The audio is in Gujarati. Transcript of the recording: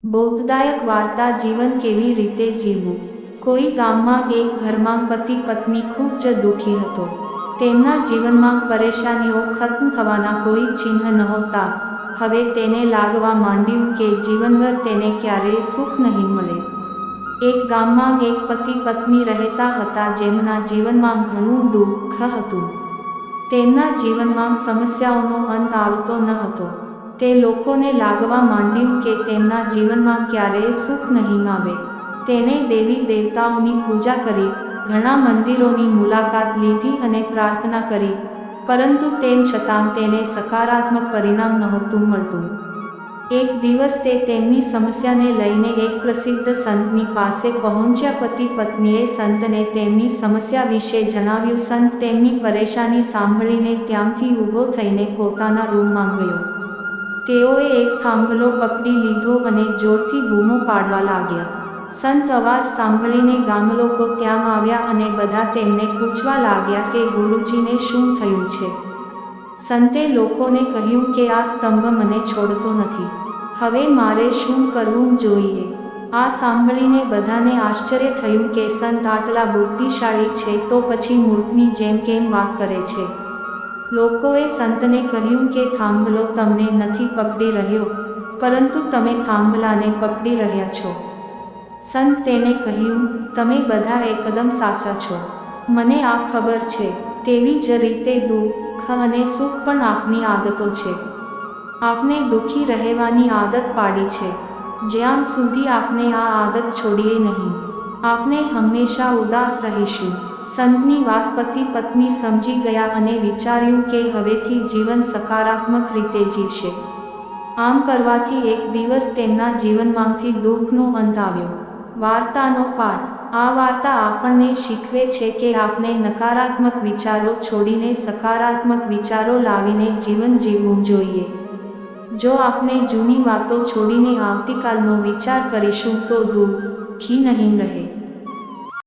બોધદાયક વાર્તા જીવન કેવી રીતે જીવવું। કોઈ ગામમાં એક ઘરમાં પતિ પત્ની ખૂબ જ દુઃખી હતો। તેમના જીવનમાં પરેશાનીઓ ખત્મ થવાના કોઈ ચિહ્ન નહોતા। હવે તેને લાગવા માંડ્યું કે જીવનભર તેને ક્યારેય સુખ નહીં મળે। એક ગામમાં એક પતિ પત્ની રહેતા હતા જેમના જીવનમાં ઘણું દુઃખ હતું। તેમના જીવનમાં સમસ્યાઓનો અંત આવતો ન હતો। તે લોકોને લાગવા માંડ્યું કે તેમના જીવનમાં ક્યારેય સુખ નહીં આવે। તેણે દેવી દેવતાઓની પૂજા કરી, ઘણા મંદિરોની મુલાકાત લીધી અને પ્રાર્થના કરી, પરંતુ તેમ છતાં તેને સકારાત્મક પરિણામ નહોતું મળતું। એક દિવસ તે તેમની સમસ્યાને લઈને એક પ્રસિદ્ધ સંતની પાસે પહોંચ્યા। પતિ પત્નીએ સંતને તેમની સમસ્યા વિશે જણાવ્યું। સંત તેમની પરેશાની સાંભળીને ત્યાંથી ઊભો થઈને પોતાના રૂમમાં ગયો। તેઓએ એક થાંભલો પકડી લીધો અને જોરથી બૂમો પાડવા લાગ્યા। સંત અવાજ સાંભળીને ગામલોકો ત્યાં આવ્યા અને બધા તેમને પૂછવા લાગ્યા કે ગુરુજીને શું થયું છે। સંતે લોકોને કહ્યું કે આ સ્તંભ મને છોડતો નથી, હવે મારે શું કરવું જોઈએ। આ સાંભળીને બધાને આશ્ચર્ય થયું કે સંત આટલા બુદ્ધિશાળી છે તો પછી મૂર્ખની જેમ કેમ વાત કરે છે। લોકોએ સંતને કહ્યું કે થાંભલો તમને નથી પકડી રહ્યો, પરંતુ તમે થાંભલાને પકડી રહ્યા છો। સંત તેને કહ્યું, તમે બધા એકદમ સાચા છો, મને આ ખબર છે। તેવી જ રીતે દુઃખ અને સુખ પણ આપની આદતો છે। આપણે દુઃખી રહેવાની આદત પાડી છે। જ્યાં સુધી આપણે આ આદત છોડીએ નહીં, આપણે હંમેશા ઉદાસ રહીશું। સંતની વાત પતિ પત્ની સમજી ગયા અને વિચાર્યું કે હવેથી જીવન સકારાત્મક રીતે જીવશે। આમ કરવાથી એક દિવસ તેમના જીવનમાંથી દુઃખનો અંત આવ્યો। વાર્તાનો પાઠ। આ વાર્તા આપણને શીખવે છે કે આપણે નકારાત્મક વિચારો છોડીને સકારાત્મક વિચારો લાવીને જીવન જીવવું જોઈએ। જો આપણે જૂની વાતો છોડીને આવતીકાલનો વિચાર કરીશું તો દુઃખી નહીં રહે।